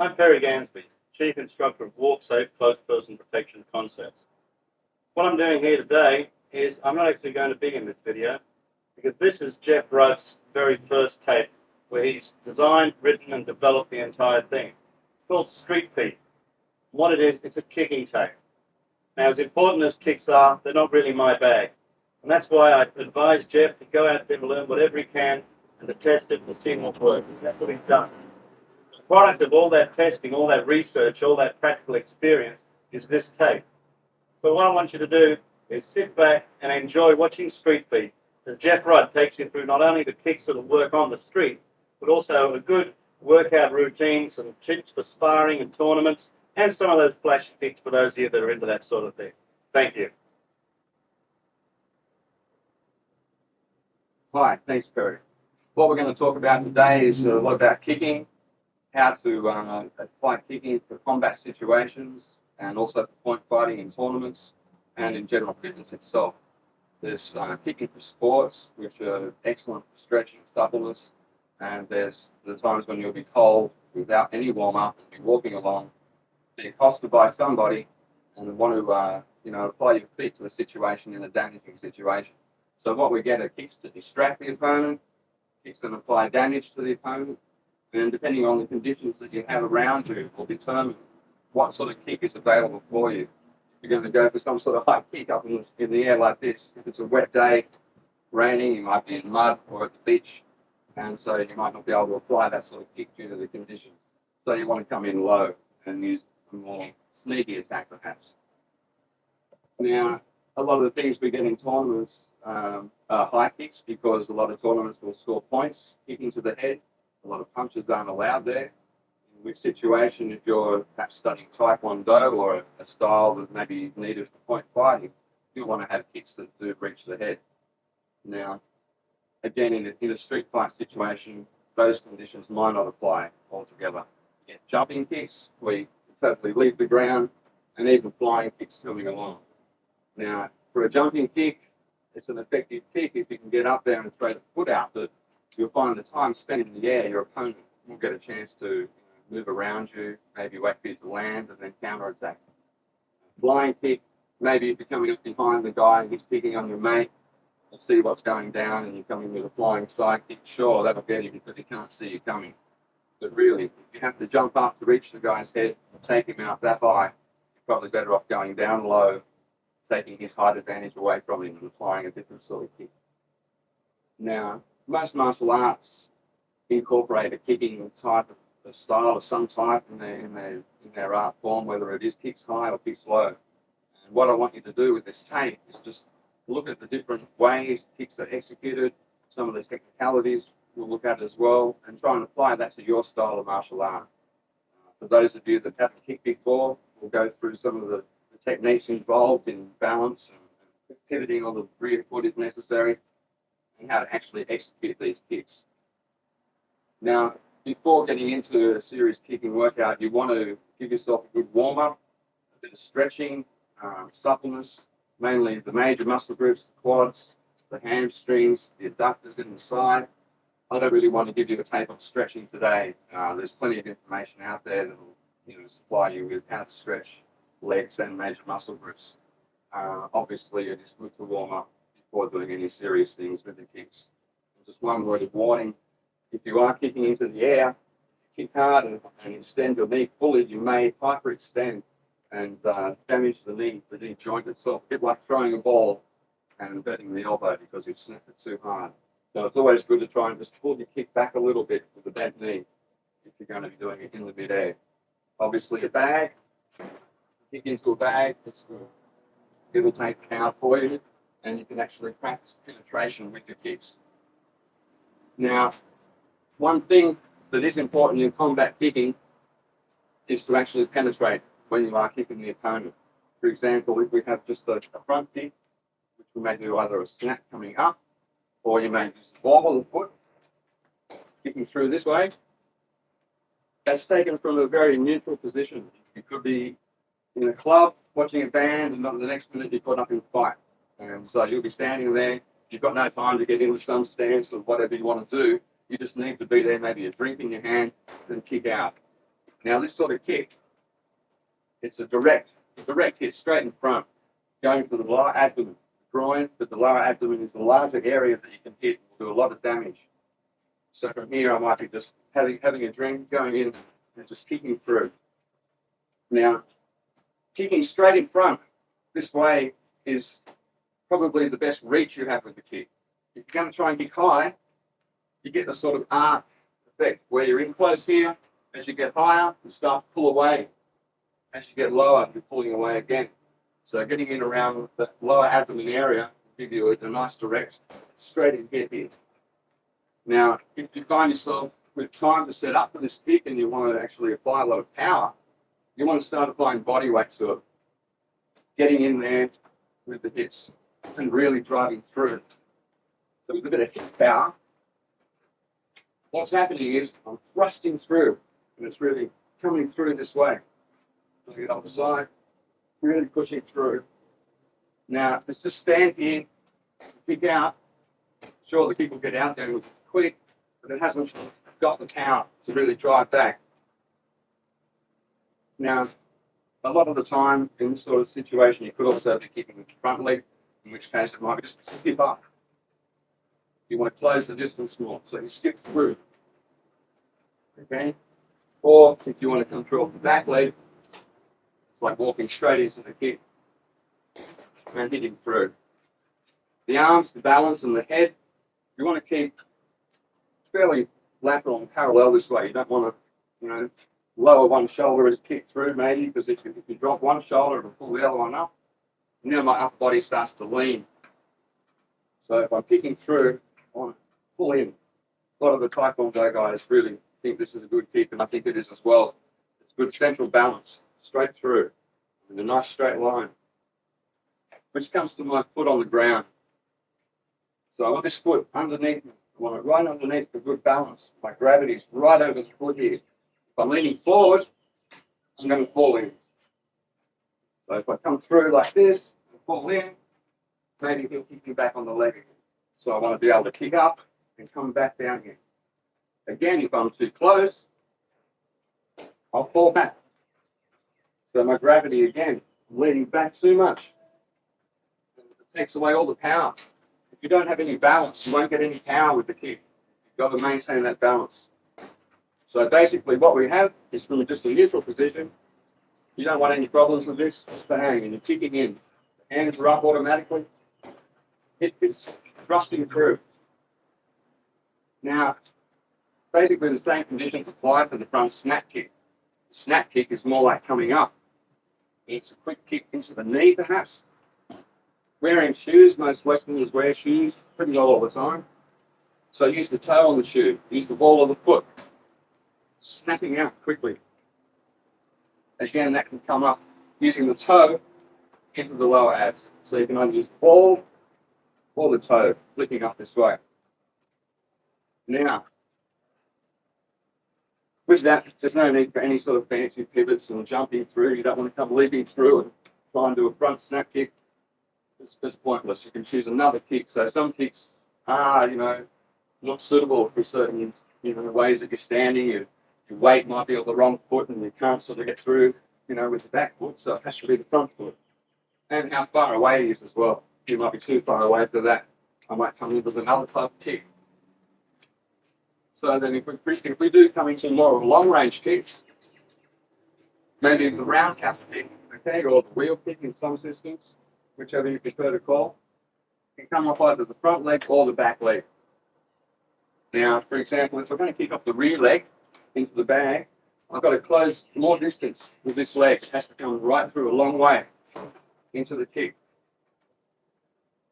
I'm Perry Gansby, Chief Instructor of Walk Safe Close Person Protection Concepts. What I'm doing here today is I'm not actually going to be in this video because this is Geoff Rudd's very first tape where he's designed, written and developed the entire thing. It's called Street Feet. What it is, it's a kicking tape. Now, as important as kicks are, they're not really my bag. And that's why I advise Geoff to go out there and learn whatever he can and to test it and see what works. And that's what he's done. The product of all that testing, all that research, all that practical experience is this tape. So what I want you to do is sit back and enjoy watching Street Feet as Geoff Rudd takes you through not only the kicks that will work on the street, but also a good workout routine, some tips for sparring and tournaments, and some of those flashy kicks for those of you that are into that sort of thing. Thank you. Hi, thanks, Perry. What we're going to talk about today is a lot about kicking, how to apply kicking for combat situations, and also for point fighting in tournaments, and in general fitness itself. There's kicking for sports, which are excellent for stretching, suppleness, and there's the times when you'll be cold without any warm-up, and be walking along, be accosted by somebody, and want to apply your feet to a situation in a damaging situation. So what we get are kicks to distract the opponent, kicks that apply damage to the opponent, and depending on the conditions that you have around you will determine what sort of kick is available for you. If you're going to go for some sort of high kick up in the air like this, if it's a wet day, raining, you might be in mud or at the beach, and so you might not be able to apply that sort of kick due to the conditions. So you want to come in low and use a more sneaky attack perhaps. Now, a lot of the things we get in tournaments are high kicks because a lot of tournaments will score points, kicking to the head. A lot of punches aren't allowed there. In which situation, if you're perhaps studying Taekwondo or a style that may be needed for point fighting, you'll want to have kicks that do reach the head. Now, again, in a street fight situation, those conditions might not apply altogether. You get jumping kicks where you totally leave the ground, and even flying kicks coming along. Now, for a jumping kick, it's an effective kick if you can get up there and throw the foot out, but you'll find the time spent in the air, your opponent will get a chance to move around you, maybe wait for you to land and then counter-attack. Flying kick, maybe if you're coming up behind the guy and he's kicking on your mate, you see what's going down and you're coming with a flying side kick, sure, that'll get him because he can't see you coming. But really, if you have to jump up to reach the guy's head and take him out that high, you're probably better off going down low, taking his height advantage away from him and applying a different sort of kick. Now, most martial arts incorporate a kicking type of style of some type in their art form, whether it is kicks high or kicks low. And what I want you to do with this tape is just look at the different ways kicks are executed, some of the technicalities we'll look at as well, and try and apply that to your style of martial art. For those of you that haven't kicked before, we'll go through some of the techniques involved in balance and pivoting on the rear foot if necessary, and how to actually execute these kicks. Now, before getting into a serious kicking workout, you want to give yourself a good warm-up, a bit of stretching, suppleness, mainly the major muscle groups, the quads, the hamstrings, the adductors in the side. I don't really want to give you a tape on stretching today. There's plenty of information out there that will supply you with how to stretch legs and major muscle groups. Obviously, it is good to warm up before doing any serious things with the kicks. Just one word of warning, if you are kicking into the air, kick hard and extend your knee fully, you may hyperextend and damage the knee joint itself, a bit like throwing a ball and hurting the elbow because you've snapped it too hard. So it's always good to try and just pull your kick back a little bit with the bent knee if you're going to be doing it in the mid-air. Obviously, a bag, kick into a bag, it'll take count for you, and you can actually practice penetration with your kicks. Now, one thing that is important in combat kicking is to actually penetrate when you are kicking the opponent. For example, if we have just a front kick, which we may do either a snap coming up, or you may use the ball of the foot, kicking through this way, that's taken from a very neutral position. You could be in a club watching a band, and the next minute you're caught up in a fight. And so you'll be standing there. You've got no time to get into some stance or whatever you want to do. You just need to be there, maybe a drink in your hand, and kick out. Now this sort of kick, it's a direct hit straight in front, going for the lower abdomen, groin, but the lower abdomen is the larger area that you can hit, will do a lot of damage. So from here, I might be just having a drink, going in and just kicking through. Now, kicking straight in front this way is probably the best reach you have with the kick. If you're going to try and kick high, you get the sort of arc effect where you're in close here. As you get higher, you start to pull away. As you get lower, you're pulling away again. So getting in around the lower abdomen area will give you a nice direct, straight in hit here. Now, if you find yourself with time to set up for this kick and you want to actually apply a lot of power, you want to start applying body weight to it. Getting in there with the hits and really driving through. So with a bit of hip power, what's happening is I'm thrusting through and it's really coming through this way. I get up the side, really pushing through. Now, let's just stand here, kick out. Sure, the kick will get out there with quick, but it hasn't got the power to really drive back. Now, a lot of the time in this sort of situation, you could also be kicking with the front leg, in which case it might be just skip up. You want to close the distance more, so you skip through. Okay? Or if you want to come through off the back leg, it's like walking straight into the kick and hitting through. The arms, the balance, and the head, you want to keep fairly lateral and parallel this way. You don't want to, lower one shoulder as kick through maybe, because if you drop one shoulder, it'll pull the other one up. And now my upper body starts to lean. So if I'm kicking through, I want to pull in. A lot of the Taekwondo guys really think this is a good kick, and I think it is as well. It's good central balance, straight through, with a nice straight line, which comes to my foot on the ground. So I want this foot underneath me. I want it right underneath for good balance. My gravity's right over the foot here. If I'm leaning forward, I'm going to fall in. So if I come through like this and fall in, maybe he'll kick me back on the leg again. So I want to be able to kick up and come back down again. Again, if I'm too close, I'll fall back. So my gravity again, leaning back too much. It takes away all the power. If you don't have any balance, you won't get any power with the kick. You've got to maintain that balance. So basically what we have is from just a neutral position. You don't want any problems with this. It's the hang and you're kicking in. The hands are up automatically. It's thrusting through. Now, basically the same conditions apply for the front snap kick. The snap kick is more like coming up. It's a quick kick into the knee perhaps. Wearing shoes, most Westerners wear shoes pretty well all the time. So use the toe on the shoe, use the ball of the foot. Snapping out quickly. Again, that can come up using the toe into the lower abs. So you can either use the ball or the toe, flicking up this way. Now, with that, there's no need for any sort of fancy pivots and jumping through. You don't want to come leaping through and try and do a front snap kick. It's pointless. You can choose another kick. So some kicks are, not suitable for certain, ways that you're standing. Your weight might be on the wrong foot and you can't sort of get through, with the back foot. So it has to be the front foot. And how far away it is as well. You might be too far away for that. I might come in with another type of kick. So then if we do come into more of a long-range kick, maybe the roundhouse kick, okay, or the wheel kick in some systems, whichever you prefer to call, can come off either the front leg or the back leg. Now, for example, if we're going to kick off the rear leg into the bag, I've got to close more distance with this leg. It has to come right through a long way into the kick.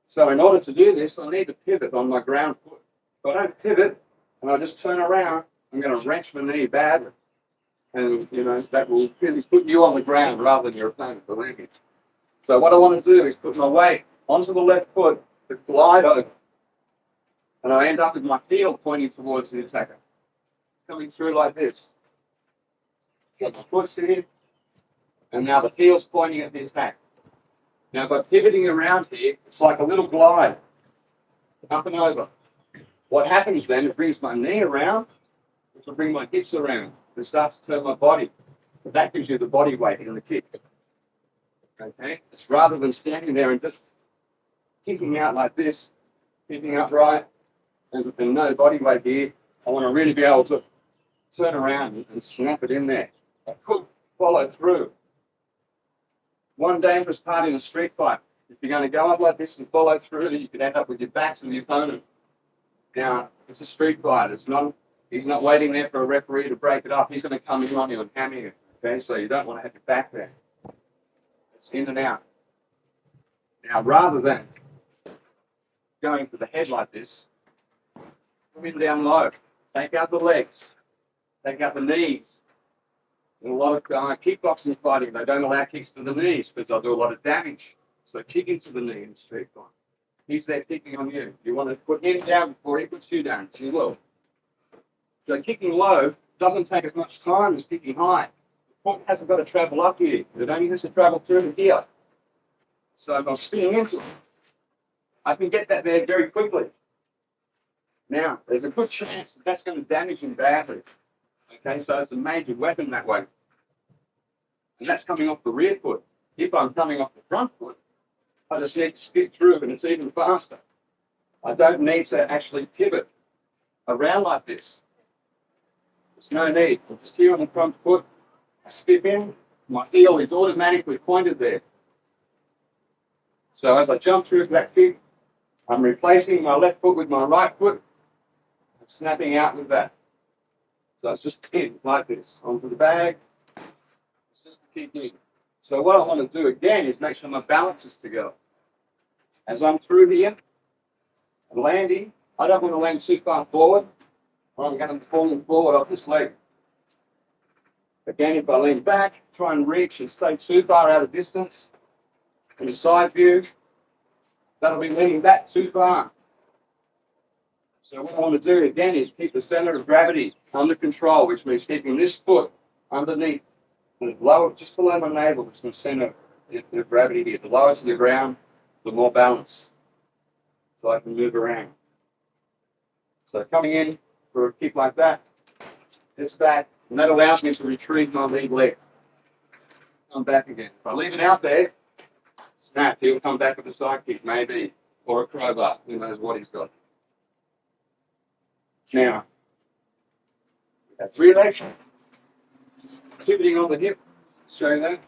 So in order to do this, I need to pivot on my ground foot. If I don't pivot and I just turn around, I'm going to wrench my knee badly. And, that will really put you on the ground rather than your opponent, believe me. So what I want to do is put my weight onto the left foot to glide over. And I end up with my heel pointing towards the attacker. Coming through like this. So my foot's here, and now the heel's pointing at the attack. Now by pivoting around here, it's like a little glide, up and over. What happens then, it brings my knee around, which will bring my hips around, and start to turn my body. But that gives you the body weight in the kick. Okay? It's rather than standing there and just kicking out like this, kicking upright, and no body weight here. I want to really be able to turn around and snap it in there. I could follow through. One dangerous part in a street fight, if you're going to go up like this and follow through, you could end up with your back to the opponent. Now, it's a street fight. He's not waiting there for a referee to break it up. He's going to come in on you and hammer you. Okay, so you don't want to have your back there. It's in and out. Now, rather than going for the head like this, come in down low. Take out the legs. Take out the knees. In a lot of kickboxing fighting, they don't allow kicks to the knees because they'll do a lot of damage. So kick into the knee in street fight. He's there kicking on you. You want to put him down before he puts you down. So you will. So kicking low doesn't take as much time as kicking high. The foot hasn't got to travel up here. It only has to travel through to here. So if I'm spinning into it, I can get that there very quickly. Now, there's a good chance that that's going to damage him badly. Okay, so it's a major weapon that way. And that's coming off the rear foot. If I'm coming off the front foot, I just need to skip through and it's even faster. I don't need to actually pivot around like this. There's no need. I'm just here on the front foot, I skip in, my heel is automatically pointed there. So as I jump through that kick, I'm replacing my left foot with my right foot and snapping out with that. So it's just in like this, onto the bag. It's just a kick in. So what I want to do again is make sure my balance is together. As I'm through here and landing, I don't want to land too far forward, or I'm going to fall forward off this leg. Again, if I lean back, try and reach and stay too far out of distance. In a side view, that'll be leaning back too far. So what I want to do again is keep the center of gravity under control, which means keeping this foot underneath, lower, just below my navel. It's the center of gravity here. The lower to the ground, the more balance. So I can move around. So coming in for a kick like that, it's back, and that allows me to retrieve my lead leg. Come back again. If I leave it out there, snap, he'll come back with a side kick, maybe, or a crowbar. Who knows what he's got. Now, that's rear leg, pivoting on the hip, show that,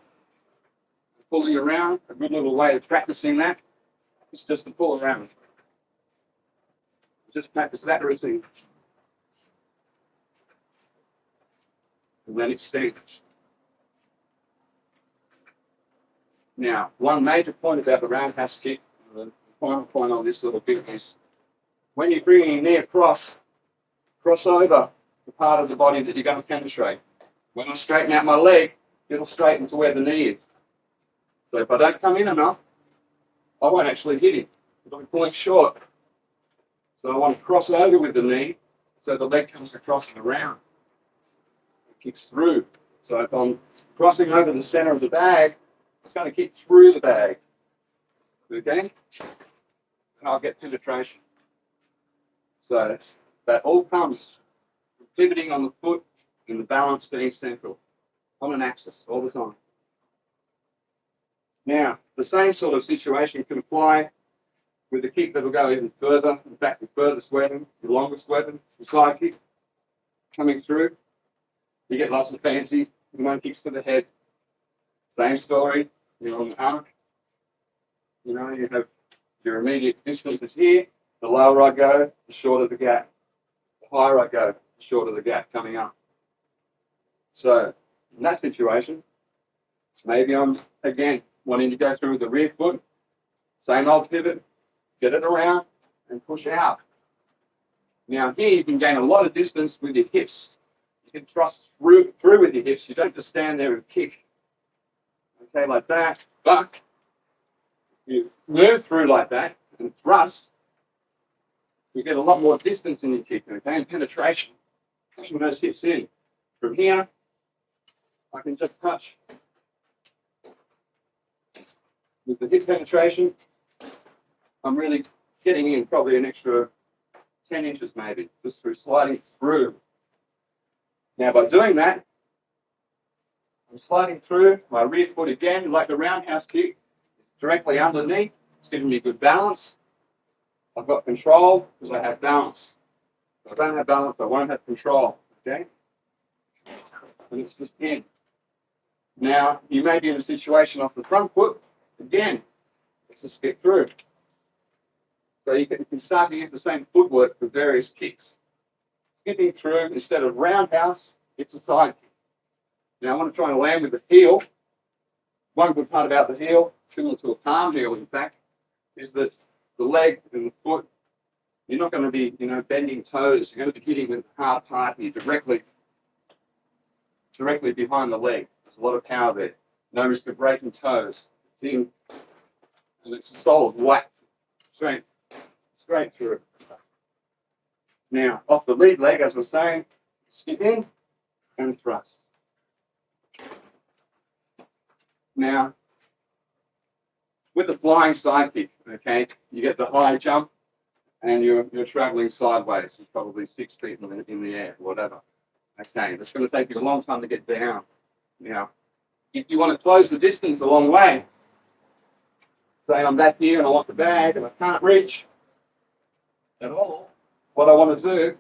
pulling around. A good little way of practicing that is just to pull around. Just practice that routine. And then extend. Now, one major point about the roundhouse kick, the final point on this little bit is when you're bringing your knee across, cross over the part of the body that you're going to penetrate. When I straighten out my leg, it'll straighten to where the knee is. So if I don't come in enough, I won't actually hit him. It'll be pulling short. So I want to cross over with the knee so the leg comes across and around. It kicks through. So if I'm crossing over the center of the bag, it's going to kick through the bag. Okay? And I'll get penetration. So that all comes from pivoting on the foot and the balance being central on an axis all the time. Now, the same sort of situation can apply with the kick that will go even further. In fact, the furthest weapon, the longest weapon, the side kick coming through. You get lots of fancy one kicks to the head. Same story. You're on the arc. You know, you have your immediate distance is here. The lower I go, the shorter the gap. The higher I go, the shorter the gap coming up. So, in that situation, maybe I'm, again, wanting to go through with the rear foot. Same old pivot. Get it around and push out. Now here you can gain a lot of distance with your hips. You can thrust through with your hips. You don't just stand there and kick. Okay, like that. But you move through like that and thrust. You get a lot more distance in your kick, okay, and penetration. Pushing those hips in. From here, I can just touch. With the hip penetration, I'm really getting in probably an extra 10 inches maybe, just through sliding through. Now by doing that, I'm sliding through my rear foot again, like a roundhouse kick, directly underneath. It's giving me good balance. I've got control because I have balance. If I don't have balance, I won't have control. Okay? And it's just in. Now, you may be in a situation off the front foot. Again, it's a skip through. So you can start to use the same footwork for various kicks. Skipping through, instead of roundhouse, it's a side kick. Now I want to try and land with the heel. One good part about the heel, similar to a palm heel in fact, is that the leg and the foot, you're not going to be, bending toes. You're going to be hitting with the hard part here directly behind the leg. There's a lot of power there. No risk of breaking toes. It's in, and it's a solid whack, straight through. Now, off the lead leg, as we're saying, skip in and thrust. Now, with the flying side kick, okay, you get the high jump and you're traveling sideways. You're probably 6 feet in the air, whatever. Okay, that's going to take you a long time to get down. Now, if you want to close the distance a long way, say I'm back here and I want the bag and I can't reach at all, what I want to do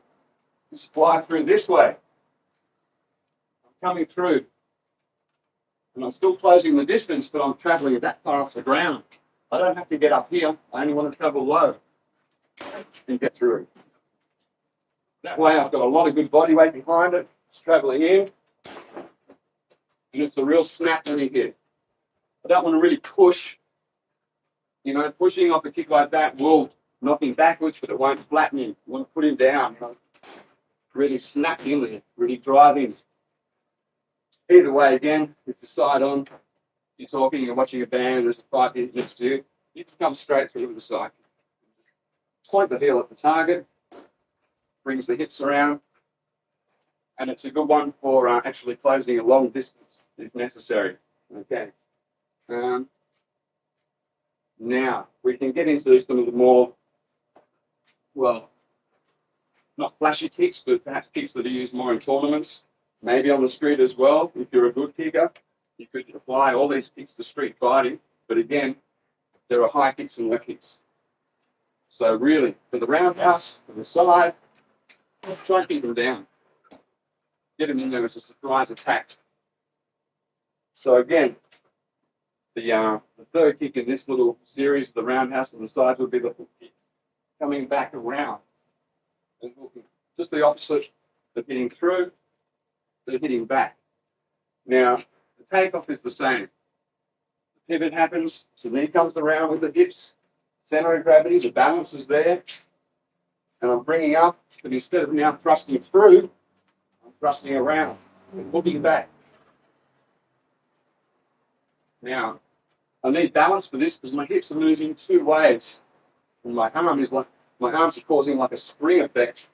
is fly through this way. I'm coming through. And I'm still closing the distance, but I'm traveling that far off the ground. I don't have to get up here. I only want to travel low and get through. That way I've got a lot of good body weight behind it. It's traveling in. And it's a real snap when you hit. I don't want to really push. Pushing off a kick like that will knock him backwards, but it won't flatten him. You want to put him down. Really snap in there. Really drive in. Either way, again, if you side on, you're talking, you're watching a band, there's a fight next to you, you can come straight through with the side. Point the heel at the target, brings the hips around, and it's a good one for actually closing a long distance if necessary. Okay. Now, we can get into some of the more, not flashy kicks, but perhaps kicks that are used more in tournaments. Maybe on the street as well. If you're a good kicker, you could apply all these kicks to street fighting. But again, there are high kicks and low kicks. So really, for the roundhouse, for the side, try and keep them down. Get them in there as a surprise attack. So again, the third kick in this little series, the roundhouse and the side, would be the hook kick. Coming back around and hooking. Just the opposite of hitting through. Is hitting back. Now, the takeoff is the same. The pivot happens, so knee comes around with the hips, center of gravity, the balance is there, and I'm bringing up, but instead of now thrusting through, I'm thrusting around and hooking back. Now, I need balance for this because my hips are moving 2 ways, and my arms are causing like a spring effect,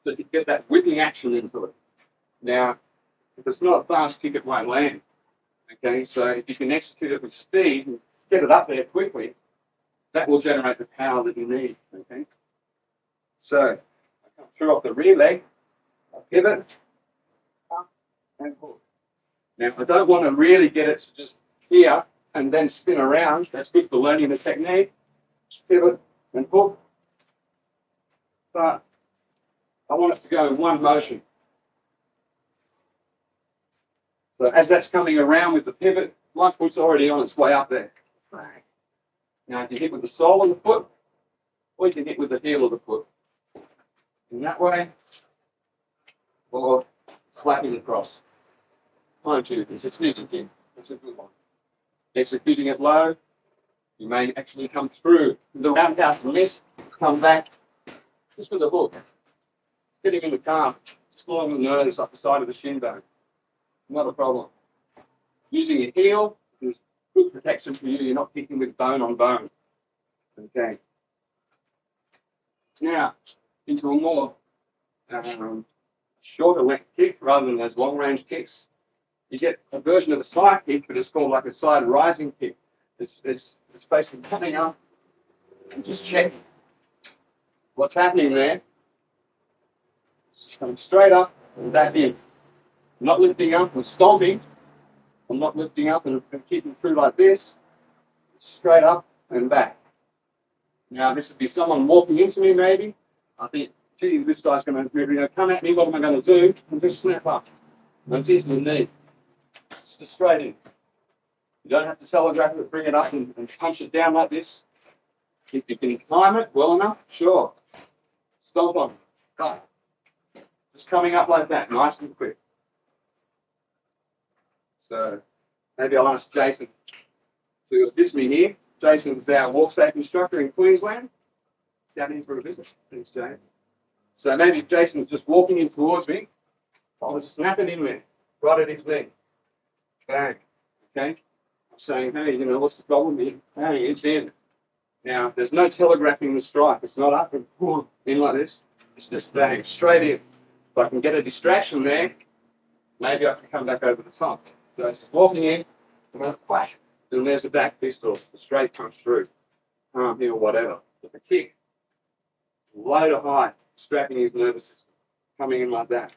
so you get that whipping action into it. Now, if it's not a fast kick, it won't land. Okay, so if you can execute it with speed and get it up there quickly, that will generate the power that you need. Okay, so I come through off the rear leg, I pivot, up and hook. Now, I don't want to really get it to just here and then spin around. That's good for learning the technique. Just pivot and hook. But I want it to go in one motion. So as that's coming around with the pivot, my foot's already on its way up there. Now you can hit with the sole of the foot, or you can hit with the heel of the foot. In that way, or slapping across. Mind you, it's a sneaky kick. It's a good one. Executing it low, you may actually come through the roundhouse and miss, come back, just with the hook. Hitting in the calf, just along the nerves up the side of the shin bone. Not a problem. Using your heel is good protection for you. You're not kicking with bone on bone. Okay. Now, into a more shorter length kick rather than those long range kicks. You get a version of a side kick, but it's called like a side rising kick. It's basically coming up and just checking. What's happening there? It's just coming straight up and back in. Not lifting up and stomping, I'm not lifting up and kicking through like this. Straight up and back. Now, this would be someone walking into me, maybe. I think, gee, this guy's going to come at me. What am I going to do? And just snap up. And it's the knee. Just straight in. You don't have to telegraph it, bring it up and punch it down like this. If you can time it well enough, sure. Stomp on it. Right. Just coming up like that, nice and quick. So maybe I'll ask Jason to assist me here. Jason's our walk safe instructor in Queensland. He's down here for a visit. Thanks, Jason. So maybe if Jason was just walking in towards me, I'll just snap it in there, right at his knee. Bang. Okay? I'm saying, hey, what's the problem here? Hey, it's in. Now, there's no telegraphing the strike. It's not up and in like this. It's just bang, straight in. If I can get a distraction there, maybe I can come back over the top. So it's just walking in, I'm going to whack. And there's the back pistol, the straight punch through. Arm here or whatever. With a kick. Low to high, strapping his nervous system. Coming in like that.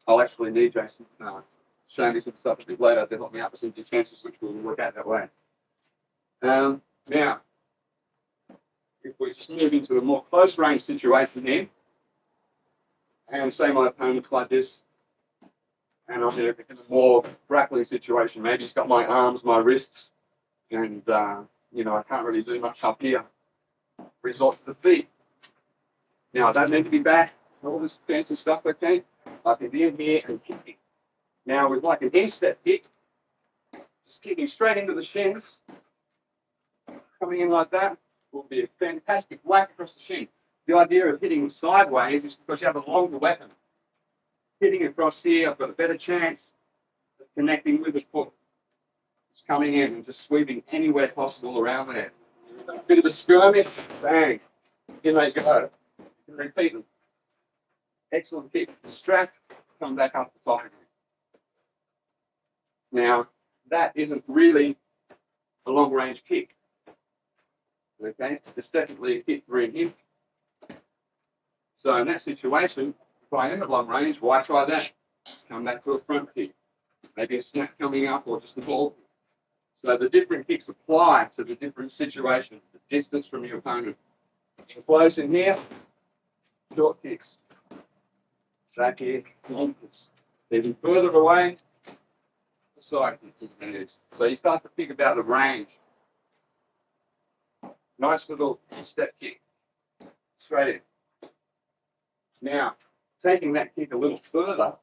I'll actually need Jason show me some stuff a bit later to help me out with some defenses, which we'll work out that way. Now, if we just move into a more close range situation here, and say my opponent's like this, and I'm in a more grappling situation. Maybe he's got my arms, my wrists, and I can't really do much up here. Resort to the feet. Now I don't need to be back, all this fancy stuff, okay? I can be in here and kicking. Now with like an instep kick, just kicking straight into the shins, coming in like that, will be a fantastic whack across the shin. The idea of hitting sideways is because you have a longer weapon. Hitting across here, I've got a better chance of connecting with the foot. It's coming in and just sweeping anywhere possible around there. Bit of a skirmish, bang, in they go. You can repeat them. Excellent kick, distract, come back up the top again. Now, that isn't really a long range kick. Okay, it's definitely a kick through him. So in that situation, if I am at long range, why try that? Come back to a front kick. Maybe a snap coming up or just a ball. So the different kicks apply to the different situation, the distance from your opponent. In close in here, short kicks. Back here, long kicks. Even further away, the side kicks. So you start to think about the range. Nice little step kick. Straight in. Now, taking that kick a little further,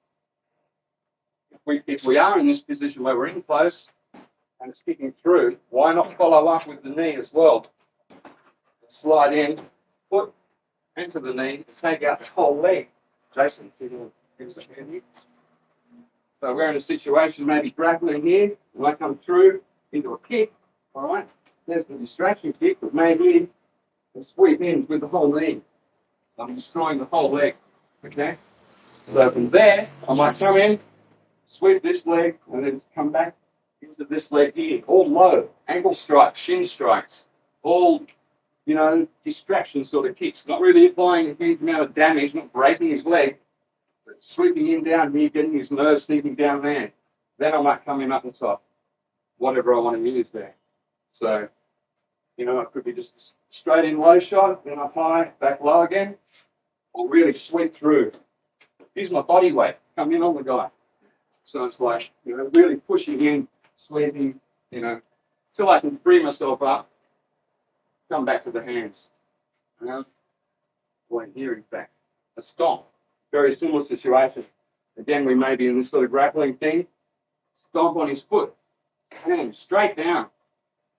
if we are in this position where we're in close and it's kicking through, why not follow up with the knee as well? Slide in, foot into the knee, and take out the whole leg. Jason, give us a hand here. So we're in a situation maybe grappling here, and I come through into a kick, all right? There's the distraction kick, but maybe and sweep in with the whole knee. I'm destroying the whole leg, okay? So from there, I might come in, sweep this leg, and then come back into this leg here, all low, ankle strikes, shin strikes, all, distraction sort of kicks, not really applying a huge amount of damage, not breaking his leg, but sweeping in down here, getting his nerves sinking down there. Then I might come in up the top, whatever I want to use there. So, it could be just straight in low shot, then up high, back low again, or really sweep through. Use my body weight, come in on the guy. So it's like, really pushing in, sweeping, till I can free myself up, come back to the hands. Here, in fact, a stomp. Very similar situation. Again, we may be in this sort of grappling thing. Stomp on his foot. Bang, straight down.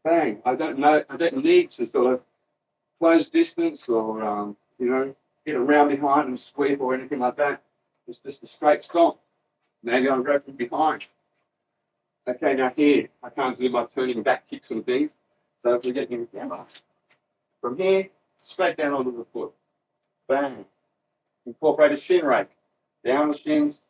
Bang. I don't need to sort of close distance or, get around behind and sweep or anything like that. It's just a straight stomp. Maybe I'll go from behind. Okay, now here, I can't do my turning back kicks and things. So if we get him together, from here, straight down onto the foot. Bang. Incorporate a shin rake. Down the shins,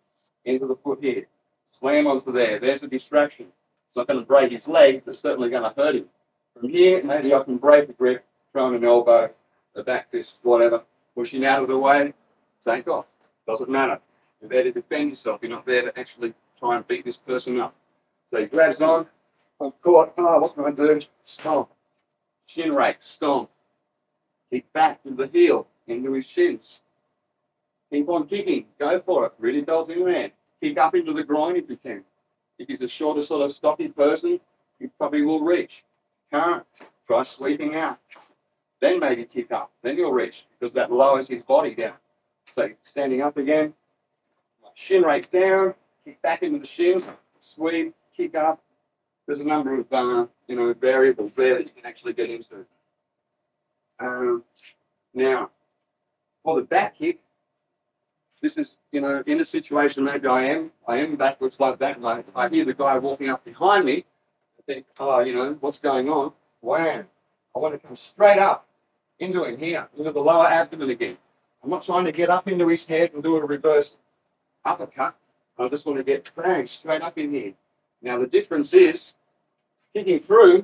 into the foot here. Slam onto there. There's a distraction. It's not going to break his leg, but it's certainly going to hurt him. From here, maybe I can break a grip, throw in an elbow, a back fist, whatever. Push him out of the way, take off. Doesn't matter. You're there to defend yourself. You're not there to actually try and beat this person up. So he grabs on. I'm caught. Oh, what can I do? Stomp. Shin rake. Stomp. Kick back with the heel into his shins. Keep on kicking. Go for it. Really belt in there. Kick up into the groin if you can. If he's a shorter, sort of stocky person, he probably will reach. Can't. Try sweeping out. Then maybe kick up. Then you'll reach because that lowers his body down. So standing up again. Shin rake down. Kick back into the shin. Sweep. Kick up. There's a number of variables there that you can actually get into. Now, for the back kick, this is, in a situation maybe I am backwards like that, and I hear the guy walking up behind me, I think, oh, what's going on? Wham! I want to come straight up into him here, into the lower abdomen again. I'm not trying to get up into his head and do a reverse uppercut. I just want to get bang straight up in here. Now, the difference is, kicking through,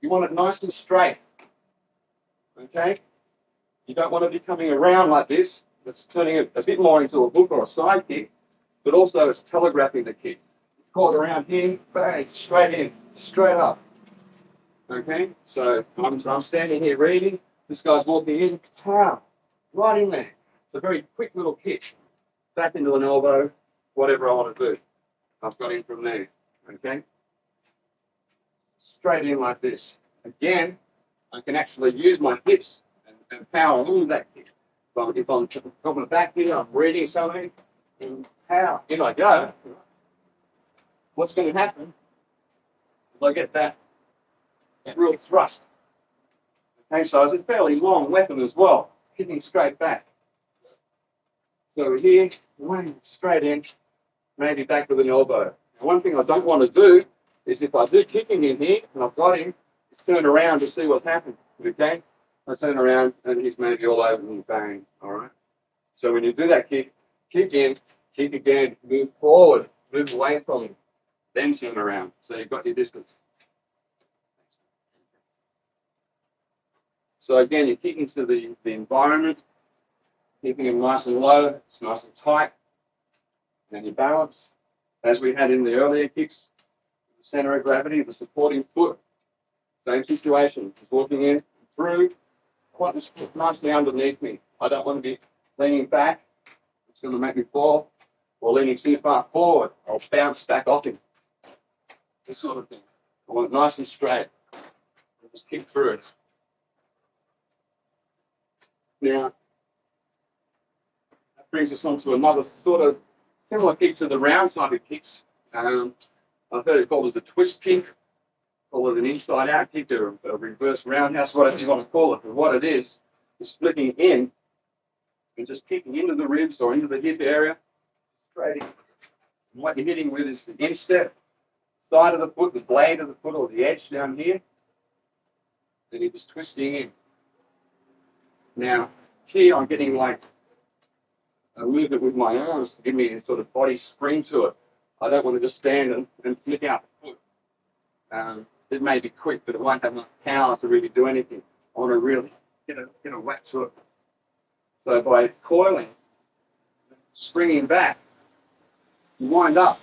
you want it nice and straight. Okay? You don't want to be coming around like this. It's turning it a bit more into a hook or a side kick, but also it's telegraphing the kick. Caught around here, bang, straight in, straight up. Okay? So I'm standing here reading. This guy's walking in, pow, right in there. It's a very quick little kick. Back into an elbow, whatever I want to do. I've got in from there. Okay? Straight in like this. Again, I can actually use my hips and power on that kick. If I'm on the back here, I'm reading something, and power, in I go. What's going to happen is I get that real thrust. Okay, so it's a fairly long weapon as well, hitting straight back. So here, straight in, maybe back with an elbow. Now, one thing I don't want to do is if I do kicking in here and I've got him, is turn around to see what's happened. Okay? I turn around and he's maybe all over me, bang. All right? So when you do that kick in, kick again, move forward, move away from him, then turn around. So you've got your distance. So again, you're kicking to the environment, keeping him nice and low, it's nice and tight. And you balance, as we had in the earlier kicks, the center of gravity, the supporting foot. Same situation, just walking in, through, quite this foot nicely underneath me. I don't want to be leaning back, it's going to make me fall, or leaning too far forward, I'll bounce back off him. This sort of thing. I want it nice and straight. And just kick through it. Now, that brings us on to another sort of similar kick to the round type of kicks. I've heard it called as a twist kick, call it an inside-out kick, or a reverse roundhouse, whatever you want to call it. But what it is flicking in and just kicking into the ribs or into the hip area, straight in. And what you're hitting with is the instep, side of the foot, the blade of the foot, or the edge down here. Then you're just twisting in. Now, here I'm getting like a movement with my arms to give me a sort of body spring to it. I don't want to just stand and flick out the foot. It may be quick, but it won't have enough power to really do anything. I want to really get a whack to it. So by coiling, springing back, you wind up.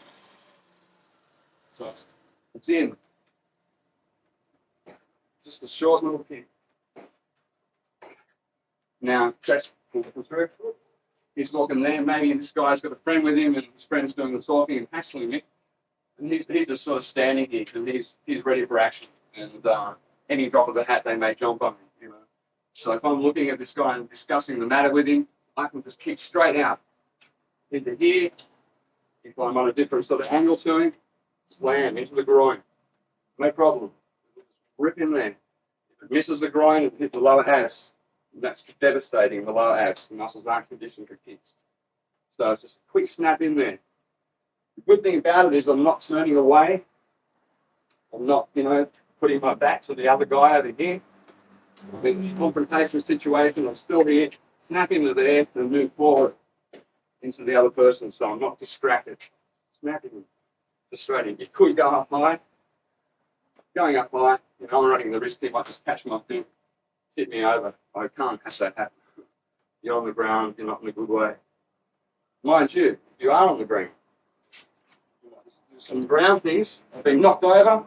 So it's in. Just a short little kick. Now, that's through. He's walking there. Maybe this guy's got a friend with him, and his friend's doing the talking and hassling me. And he's just sort of standing here, and he's ready for action. And any drop of a hat, they may jump on him. So if I'm looking at this guy and discussing the matter with him, I can just kick straight out into here. If I'm on a different sort of angle to him, slam into the groin. No problem. Rip in there. If it misses the groin, it hits the lower abs. And that's devastating, the lower abs. The muscles aren't conditioned for kicks. So it's just a quick snap in there. The good thing about it is I'm not turning away. I'm not, putting my back to the other guy over here. In the confrontation situation, I'm still here, snap into there and move forward into the other person, so I'm not distracted. Snapping, distracting. You could go up high. Going up high, I'm running the risk if I just catch my thing, tip me over. I can't have that happen. You're on the ground, you're not in a good way. Mind you, if you are on the ground, you might just do some ground things. I've been knocked over.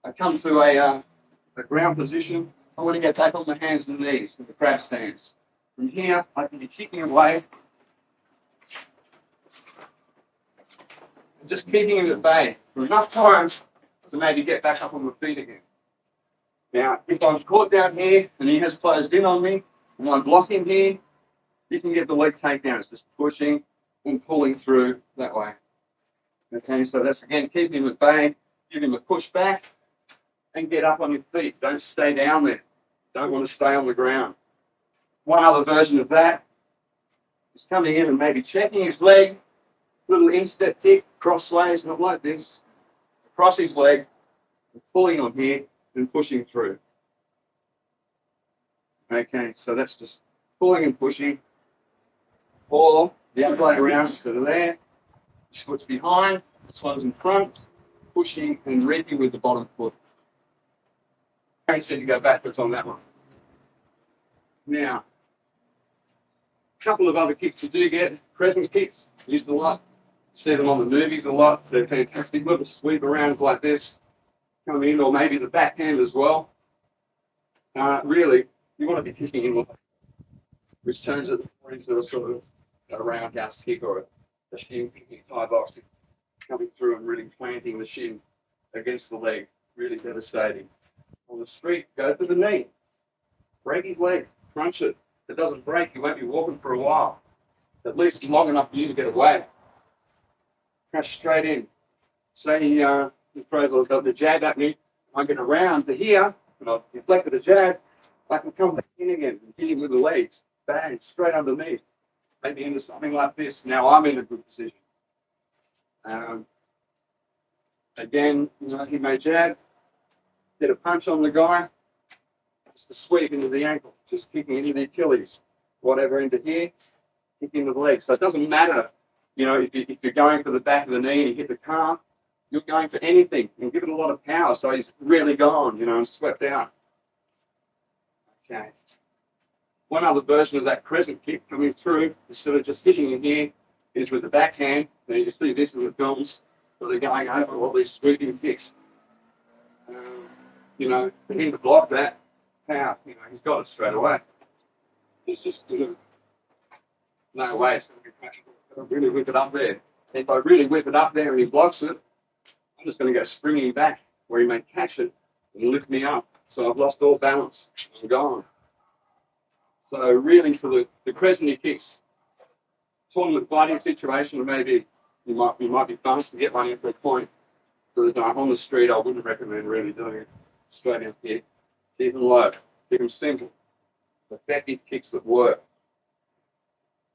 I come to a ground position. I want to get back on my hands and knees in the crab stance. From here, I can be kicking away, and just keeping him at bay for enough time to maybe get back up on my feet again. Now, if I'm caught down here and he has closed in on me, and I'm blocking here, you can get the leg takedowns, just pushing and pulling through that way. Okay, so that's again, keep him at bay, give him a push back, and get up on your feet. Don't stay down there. Don't want to stay on the ground. One other version of that is coming in and maybe checking his leg, little instep kick, crossways, not like this, across his leg, and pulling on here and pushing through. Okay, so that's just pulling and pushing, or the other way around instead of there. This foot's behind, this one's in front, pushing and reaping with the bottom foot. Don't need to go backwards on that one. Now, a couple of other kicks you do get, crescent kicks, used a lot. See them on the movies a lot. They're fantastic. Little sweep arounds like this come in, or maybe the backhand as well. Really, you want to be kicking in, which turns it more into a sort of a roundhouse kick or a shin kicking Thai boxing, coming through and really planting the shin against the leg, really devastating. On the street, go to the knee, break his leg, crunch it. If it doesn't break, you won't be walking for a while. At least long enough for you to get away. Crash straight in. Say he throws the jab at me, I get around to here, and I've deflected the jab, I can come back in again and hit him with the legs. Bang, straight underneath. Maybe into something like this. Now I'm in a good position. Again, he may jab, get a punch on the guy, just a sweep into the ankle, just kicking into the Achilles, whatever into here, kick into the leg. So it doesn't matter, if you're going for the back of the knee and you hit the calf, you're going for anything and give it a lot of power so he's really gone, and swept out. Okay. One other version of that crescent kick coming through, instead of just hitting in here, is with the backhand. Now you see this in the films, where they're going over all these sweeping kicks. For him to block that, pow, he's got it straight away. It's just, no way it's going to be practical. I'll really whip it up there. If I really whip it up there and he blocks it, I'm just going to go springing back where he may catch it and lift me up. So I've lost all balance. I'm gone. So really for the crescent kicks, tournament fighting situation, maybe you might be fast to get one in for a point. But on the street, I wouldn't recommend really doing it. Straight in here. Keep them low. Keep them simple. Effective kicks that work.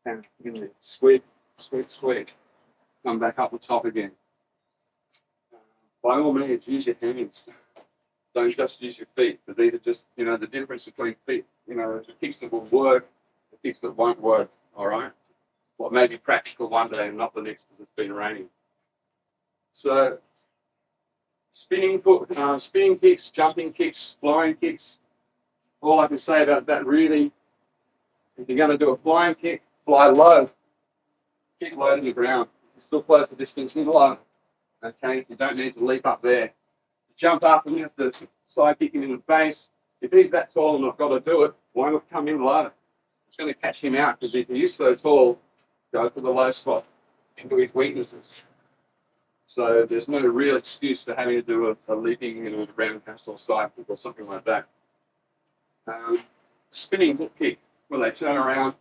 And sweep, sweep, sweep. Come back up the top again. By all means, use your hands. Don't just use your feet. But these are just, the difference between feet. The kicks that will work, the kicks that won't work. All right? What may be practical one day and not the next because it's been raining. So, spinning kicks, jumping kicks, flying kicks. All I can say about that really, if you're going to do a flying kick, fly low. Kick low to the ground. Still close the distance in low. Okay, you don't need to leap up there. Jump up and you have to side kick him in the face. If he's that tall and I've got to do it, why not come in low? It's going to catch him out because if he is so tall, go for the low spot into his weaknesses. So there's no real excuse for having to do a leaping a roundhouse or side kick or something like that. Spinning hook kick, where they turn around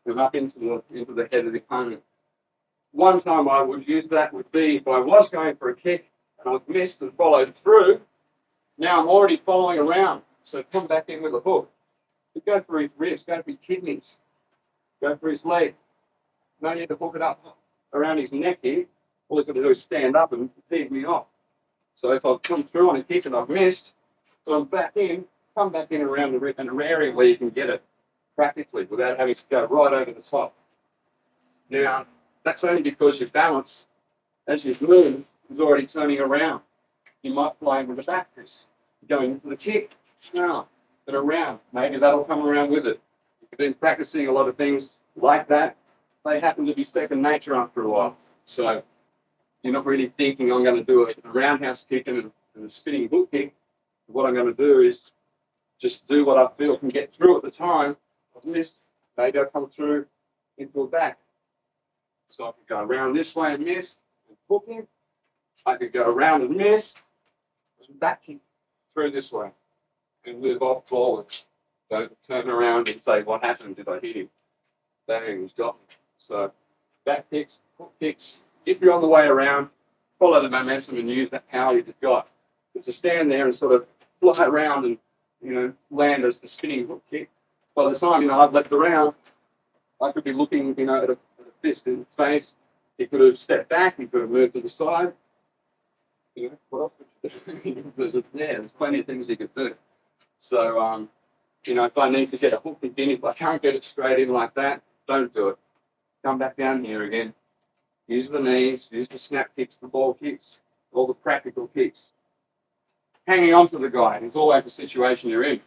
and up into the head of the opponent. One time I would use that would be if I was going for a kick and I've missed and followed through. Now I'm already following around, so come back in with a hook. But go for his ribs, go for his kidneys, go for his leg. No need to hook it up around his neck here. All he's got to do is stand up and feed me off. So if I've come through on a kick and I've missed, so I'm back in, come back in around the rib and an area where you can get it practically without having to go right over the top. Now, that's only because your balance, as you move, is already turning around. You might fly in with the back fist. Going into the kick, now, and around. Maybe that'll come around with it. If you've been practicing a lot of things like that, they happen to be second nature after a while. So you're not really thinking I'm going to do a roundhouse kick and a spinning hook kick. What I'm going to do is just do what I feel can get through at the time. I've missed. Maybe I come through into a back. So I can go around this way and miss, and hooking. I could go around and miss, and back kick through this way, and move off forward. Don't turn around and say, what happened? Did I hit him? Bang, he's got me. So back kicks, hook kicks. If you're on the way around, follow the momentum and use that power you've got. But to stand there and sort of fly around and land as the spinning hook kick, by the time I've left around, I could be looking at a fist in his face. He could have stepped back. He could have moved to the side. What else could you do? There's plenty of things he could do. So, if I need to get a hook kick in, if I can't get it straight in like that, don't do it. Come back down here again. Use the knees, use the snap kicks, the ball kicks, all the practical kicks. Hanging on to the guy is always the situation you're in.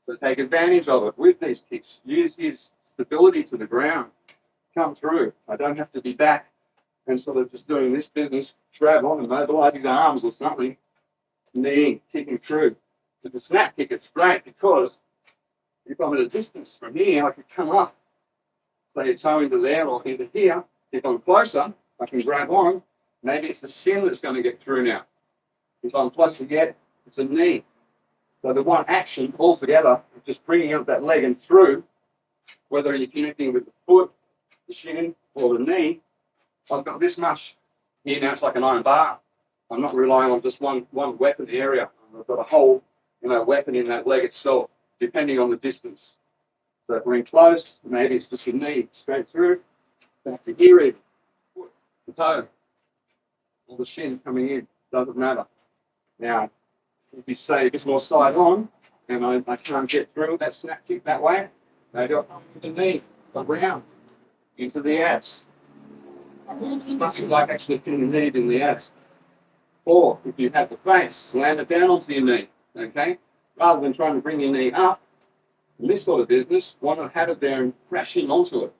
So take advantage of it with these kicks. Use his stability to the ground. Come through. I don't have to be back and sort of just doing this business, grab on and mobilize his arms or something, knee, kicking through. With the snap kick, it's great because if I'm at a distance from here, I could come up, say a toe into there or into here. If I'm closer, I can grab on. Maybe it's the shin that's going to get through now. If I'm closer yet, it's a knee. So the one action altogether, just bringing up that leg and through, whether you're connecting with the foot, the shin, or the knee, I've got this much here now. It's like an iron bar. I'm not relying on just one weapon area. I've got a whole, weapon in that leg itself, depending on the distance. So if we're in close, maybe it's just a knee straight through, back to here even, foot, the toe, or the shin coming in. Doesn't matter. Now, if you say a bit more side on, and I can't get through that snap kick that way, maybe I'll come with the knee, around, into the abs. Nothing like actually putting the knee in the abs. Or, if you have the face, slam it down onto your knee, okay? Rather than trying to bring your knee up, in this sort of business, why not have it there and crashing onto it?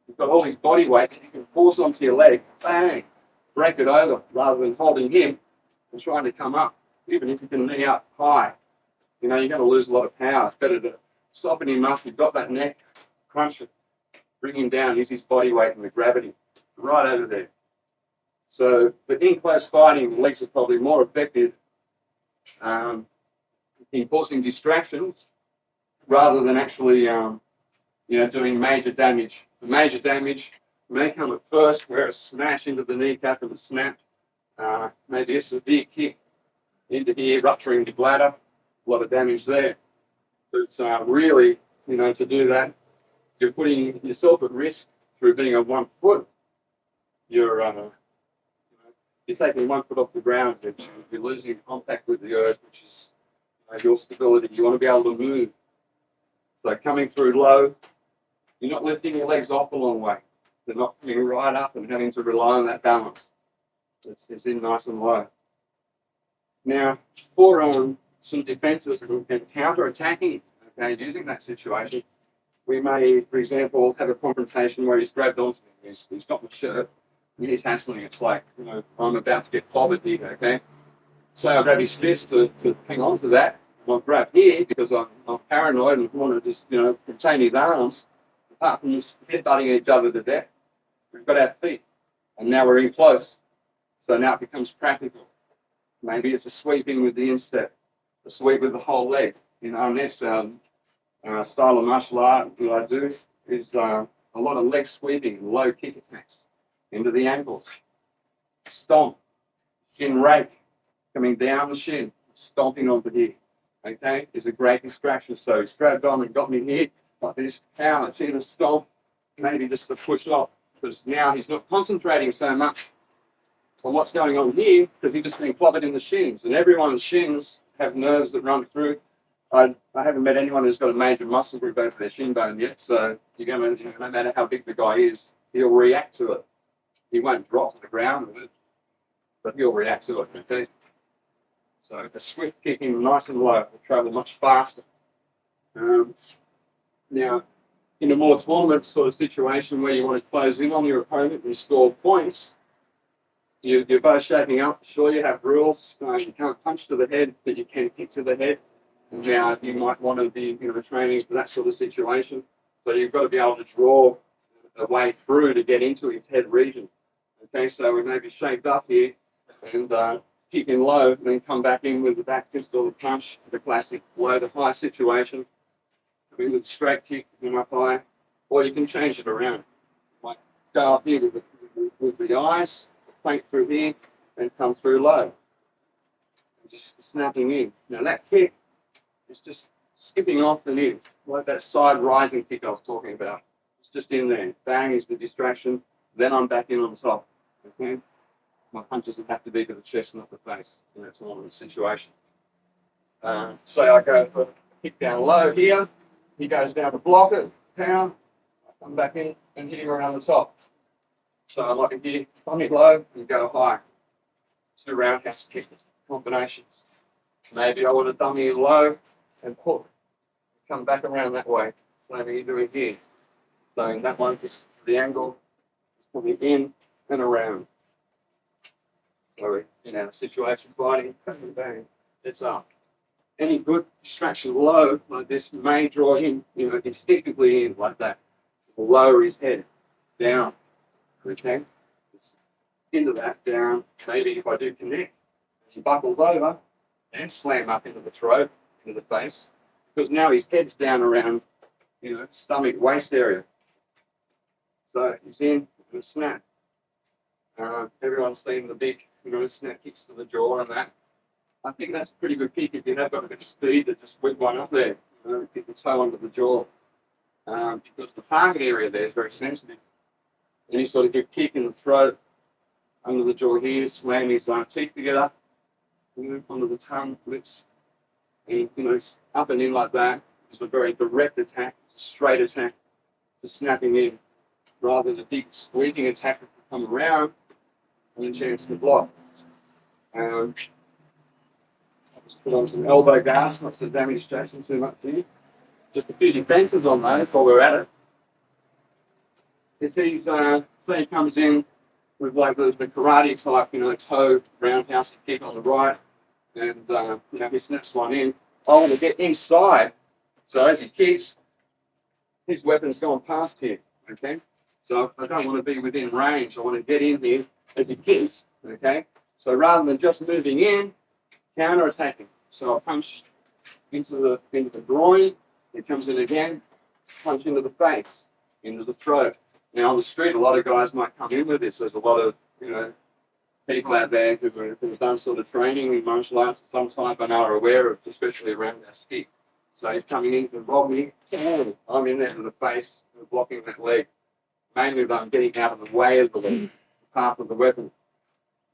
You've got all his body weight, you can force onto your leg, bang, break it over, rather than holding him and trying to come up. Even if you can knee up high, you're going to lose a lot of power. It's better to soften him up. You've got that neck, crunch it, bring him down, use his body weight and the gravity right over there. So, but in close fighting, legs are probably more effective in causing distractions rather than actually, doing major damage. The major damage may come at first, where a smash into the kneecap and a snap, maybe a severe kick into here, rupturing the bladder, a lot of damage there. But really, to do that, you're putting yourself at risk through being on 1 foot. You're taking 1 foot off the ground. You're losing contact with the earth, which is your stability. You want to be able to move. So coming through low, you're not lifting your legs off a long way. They're not coming right up and having to rely on that balance. It's in nice and low. Now, for some defenses and counter-attacking, using that situation, we may, for example, have a confrontation where he's grabbed onto me. He's got my shirt and he's hassling. It's like, I'm about to get clobbered here, okay? So I grab his fist to hang on to that. I'll grab here because I'm paranoid and want to just, contain his arms. Apart from just headbutting each other to death, we've got our feet. And now we're in close. So now it becomes practical. Maybe it's a sweeping with the instep, a sweep with the whole leg. Next style of martial art that I do is a lot of leg sweeping and low kick attacks into the ankles. Stomp, shin rake, coming down the shin, stomping onto here. Okay, is a great distraction. So he's grabbed on and got me here like this. Now it's in a stomp, maybe just to push off, because now he's not concentrating so much on what's going on here, because he's just being clobbered in the shins, and everyone's shins have nerves that run through. I haven't met anyone who's got a major muscle group over their shin bone yet, so you're going to, no matter how big the guy is, he'll react to it. He won't drop to the ground with it, but he'll react to it, okay? So a swift kicking nice and low will travel much faster. Now, in a more tournament sort of situation where you want to close in on your opponent and score points, You're both shaping up. Sure, you have rules. You can't punch to the head, but you can kick to the head. Now, you might want to be, training for that sort of situation. So you've got to be able to draw a way through to get into his head region. Okay, so we may be shaped up here and kick in low, and then come back in with the back fist or the punch, the classic low to high situation. Come in with a straight kick, come up high, or you can change it around. Like go up here with the eyes, plank through here, and come through low. Just snapping in. Now that kick is just skipping off and in, like that side rising kick I was talking about. It's just in there. Bang is the distraction, then I'm back in on top. Okay? My punches would have to be to the chest, not the face. That's all in the situation. So I go for a kick down low here. He goes down to block it, down. I come back in and hit him around the top. So I like it here, thumb it low and go high. 2 roundhouse kick combinations. Maybe I want to dummy it low and hook. Come back around that way. Same as you do it here. So in that one, just the angle is coming in and around. So in our situation fighting, bang, it's up. Any good distraction low like this may draw him, instinctively in like that. Lower his head, down. Okay? Just into that, down. Maybe if I do connect, he buckles over and slam up into the throat, into the face. Because now his head's down around, stomach, waist area. So he's in and a snap. Everyone's seen the big, snap kicks to the jaw and that. I think that's a pretty good kick if you have got a bit of speed to just whip one up there, kick the toe under the jaw. Because the target area there is very sensitive. Any sort of good kick in the throat, under the jaw here, slam his teeth together, under the tongue, lips, and up and in like that. It's a very direct attack, it's a straight attack, just snapping in, rather than a big squeezing attack that can come around and a chance to block. I'll just put on some elbow guards, not to damage Jason too much here. Just a few defences on those while we're at it. If he's, say he comes in with like the karate type, toe roundhouse kick on the right, and he snaps one in, I want to get inside. So as he kicks, his weapon's gone past here, okay? So I don't want to be within range. I want to get in here as he kicks, okay? So rather than just moving in, counter-attacking. So I punch into the groin, it comes in again, punch into the face, into the throat. Now on the street, a lot of guys might come in with this. There's a lot of, people out there who've done sort of training in martial arts of some type and are aware of, especially around that kick. So he's coming in to rob me. I'm in there to the face, blocking that leg. Mainly that I'm getting out of the way of the leg, half of the weapon.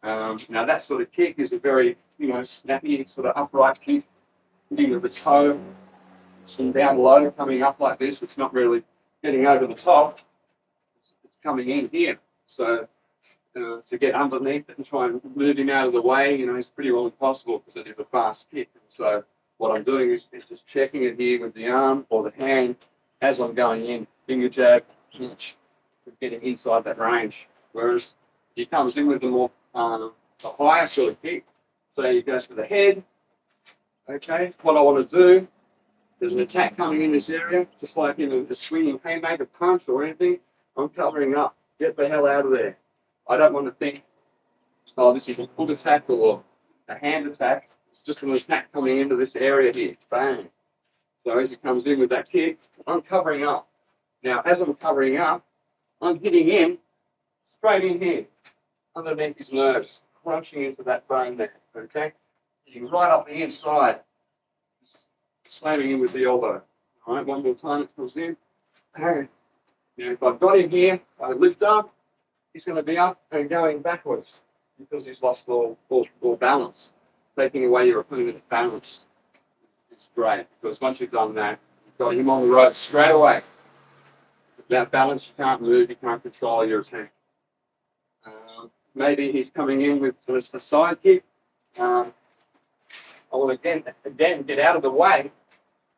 Now that sort of kick is a very, snappy, sort of upright kick, hitting with the toe. It's from down low, coming up like this. It's not really getting over the top. It's coming in here. So to get underneath it and try and move him out of the way, is pretty well impossible because it is a fast kick. So what I'm doing is just checking it here with the arm or the hand as I'm going in. Finger jab, pinch, getting inside that range. Whereas he comes in with the more a higher sort of kick. So he goes for the head. Okay, what I want to do, there's an attack coming in this area, just like a swinging haymaker punch or anything. I'm covering up. Get the hell out of there. I don't want to think, oh, this is a foot attack or a hand attack. It's just an attack coming into this area here. Bang. So as he comes in with that kick, I'm covering up. Now, as I'm covering up, I'm hitting him straight in here, underneath his nerves, crunching into that bone there, okay? Hitting right up the inside, slamming in with the elbow. All right, one more time, it comes in. Bang. Now, if I've got him here, I lift up, he's going to be up and going backwards because he's lost all balance. Taking away your opponent's balance is great because once you've done that, you've got him on the rope straight away. Without balance, you can't move, you can't control your attack. Maybe he's coming in with a side kick. I want to again get out of the way.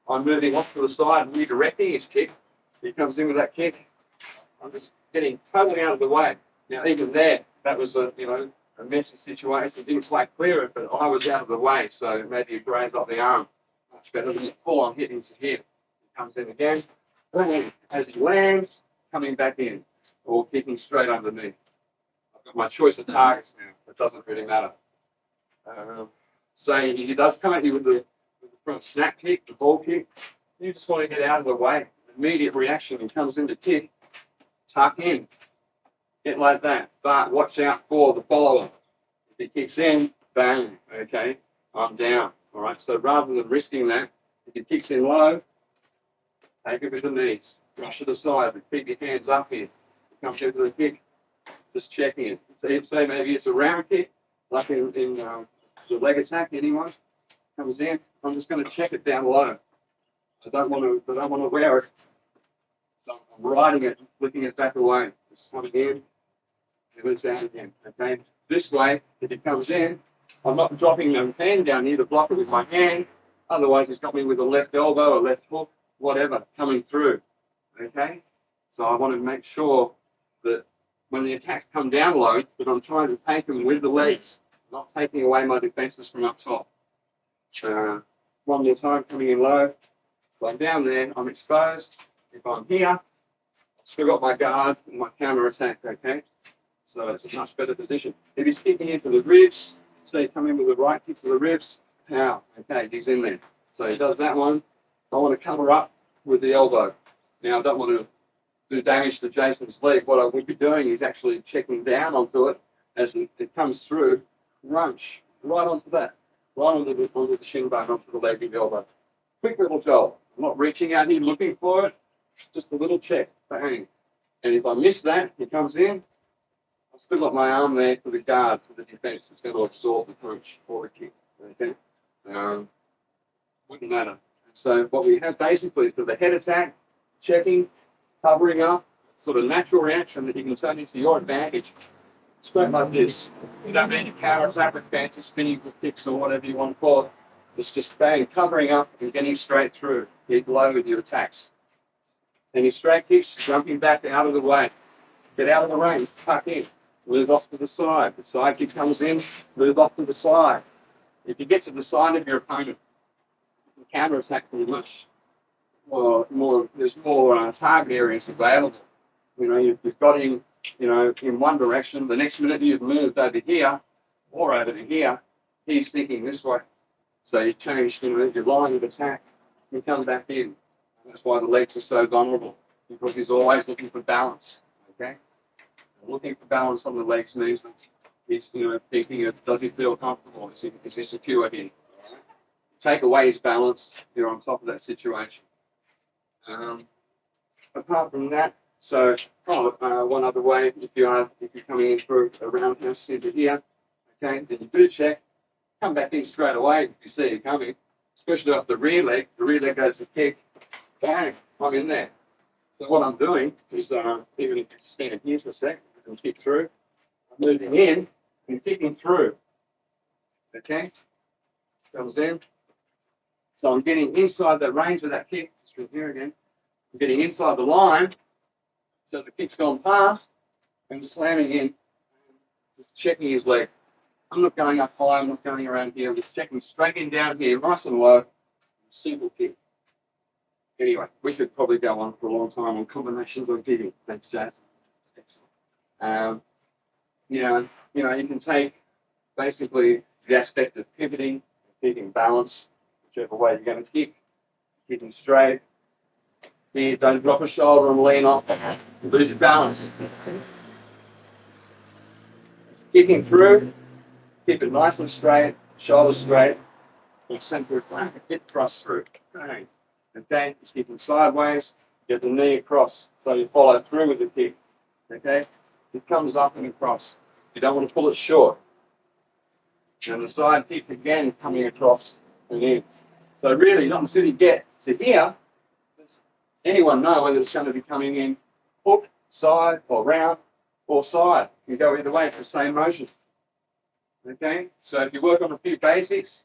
I'm moving off to the side and redirecting his kick. He comes in with that kick. I'm just getting totally out of the way. Now, even there, that was a a messy situation, didn't quite clear it, but I was out of the way, so maybe you graze off the arm. Much better than the full on hit into here. He comes in again. As he lands, coming back in, or kicking straight underneath. I've got my choice of targets now. It doesn't really matter. So he does come at you with the front snap kick, the ball kick. You just want to get out of the way. Immediate reaction. He comes in to kick, tuck in, get like that. But watch out for the follower. If he kicks in, bang. Okay, I'm down. All right. So rather than risking that, if he kicks in low, take it with the knees. Brush it aside, but keep your hands up here. Comes into the kick, just checking it. So you'd say maybe it's a round kick, like in the leg attack. Anyone comes in, I'm just going to check it down low. I don't want to wear it. So I'm riding it, flicking it back away. Just coming in, and it's out again. Okay. This way, if it comes in, I'm not dropping my hand down here to block it with my hand. Otherwise, it's got me with a left elbow, a left hook, whatever, coming through. Okay? So I want to make sure that when the attacks come down low, that I'm trying to take them with the legs, not taking away my defenses from up top. One more time, coming in low. If I'm down there, I'm exposed. If I'm here, I've still got my guard and my counter attack, okay? So it's a much better position. If he's kicking into the ribs, so you come in with the right kick to the ribs, pow, okay, he's in there. So he does that one. I want to cover up with the elbow. Now, I don't want to do damage to Jason's leg. What I would be doing is actually checking down onto it as it comes through, crunch right onto that, right onto the shin bone, onto the leg and the elbow. Quick little job. I'm not reaching out here looking for it, just a little check, bang. And if I miss that, he comes in, I've still got my arm there for the guard, for the defense. It's going to absorb the punch or the kick. Okay? Wouldn't matter. So what we have basically for the head attack, checking, covering up, sort of natural reaction that you can turn into your advantage. Straight like this. You don't need to counter attack with fancy spinning kicks or whatever you want to call it. It's just bang, covering up and getting straight through. Keep low with your attacks. Any straight kicks, jumping back out of the way. Get out of the range, tuck in, move off to the side. The side kick comes in, move off to the side. If you get to the side of your opponent, you can counter attack pretty much. Well, there's more target areas available. You know, you've got him, you know, in one direction. The next minute you've moved over here or over to here, he's thinking this way. So you change, you know, your line of attack. He comes back in. That's why the legs are so vulnerable, because he's always looking for balance. Okay, looking for balance on the legs means that he's, you know, thinking of, does he feel comfortable? Is he secure here? Take away his balance, you're on top of that situation. Apart from that, so one other way, if you're coming in through a roundhouse into here, okay, then you do check, come back in straight away if you see it coming, especially off the rear leg goes to kick, bang, I'm in there. So what I'm doing is, even if you stand here for a sec, you can kick through, I'm moving in and kicking through, okay, comes in. So I'm getting inside the range of that kick, just from here again. I'm getting inside the line, so the kick's gone past, and slamming in, just checking his leg. I'm not going up high, I'm not going around here, I'm just checking straight in down here, nice and low, simple kick. Anyway, we could probably go on for a long time on combinations of kicking. Thanks, Jason. Excellent. You can take basically the aspect of pivoting, keeping balance, whichever way you're going to kick, kicking straight. Here, don't drop a shoulder and lean off. Lose your balance. Kicking through, keep it nice and straight, shoulders straight, and center of back, hip thrust through. Bang. Okay, just keep them sideways, get the knee across, so you follow through with the kick. Okay, it comes up and across. You don't want to pull it short. And the side kick again coming across and in. So really, not until you get to here, does anyone know whether it's going to be coming in hook, side, or round, or side. You go either way, it's the same motion. Okay, so if you work on a few basics,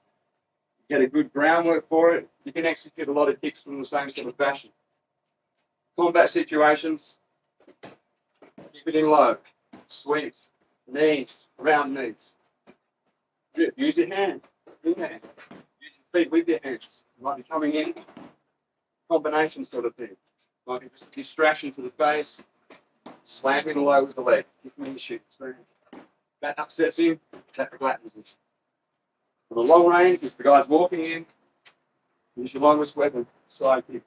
get a good groundwork for it, you can execute a lot of kicks from the same sort of fashion. Combat situations, keep it in low, sweeps, knees, around knees. Use your hands in there. Use your feet with your hands. You might be coming in, combination sort of thing. Might be just a distraction to the face, slamming all over the leg, kicking in the shins. That upsets him, that flattens him. For the long range, if the guy's walking in, use your longest weapon, side kick.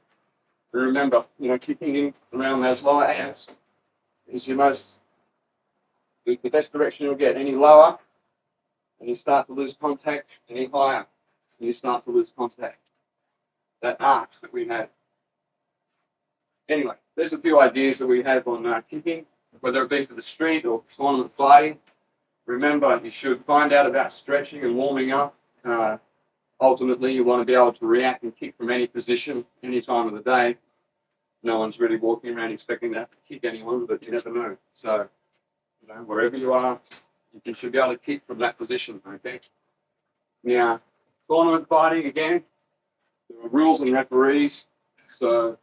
And remember, kicking in around those lower abs is the best direction you'll get. Any lower, and you start to lose contact, any higher, and you start to lose contact. That arc that we had. Anyway, there's a few ideas that we have on kicking, whether it be for the street or tournament fighting. Remember, you should find out about stretching and warming up. Ultimately, you want to be able to react and kick from any position, any time of the day. No one's really walking around expecting to have to kick anyone, but you never know. So, wherever you are, you should be able to kick from that position, okay? Now, tournament fighting, again, there are rules and referees, so,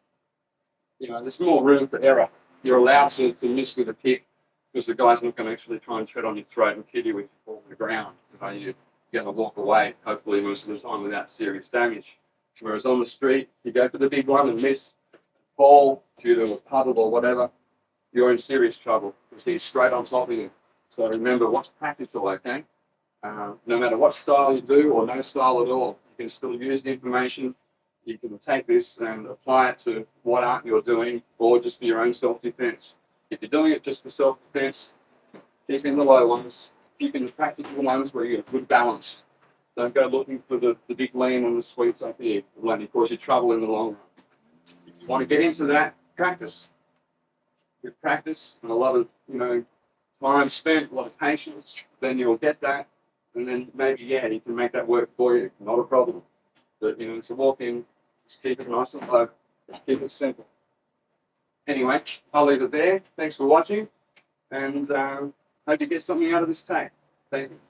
there's more room for error. You're allowed to miss with a kick because the guy's not going to actually try and tread on your throat and kill you if you fall on the ground. You're going to walk away, hopefully, most of the time without serious damage. Whereas on the street, you go for the big one and miss, fall due to a puddle or whatever, you're in serious trouble because he's straight on top of you. So remember, what's practical, okay? No matter what style you do or no style at all, you can still use the information. You can take this and apply it to what art you're doing or just for your own self-defense. If you're doing it just for self-defense, keep in the low ones, keep in the practical ones where you get good balance. Don't go looking for the big lean and the sweeps up here. It'll only cause you trouble in the long run. If you want to get into that, practice. With practice and a lot of, time spent, a lot of patience, then you'll get that. And then maybe, you can make that work for you. Not a problem. But, it's a walk in, just keep it nice and low. Just keep it simple. Anyway, I'll leave it there. Thanks for watching. And hope you get something out of this tape. Thank you.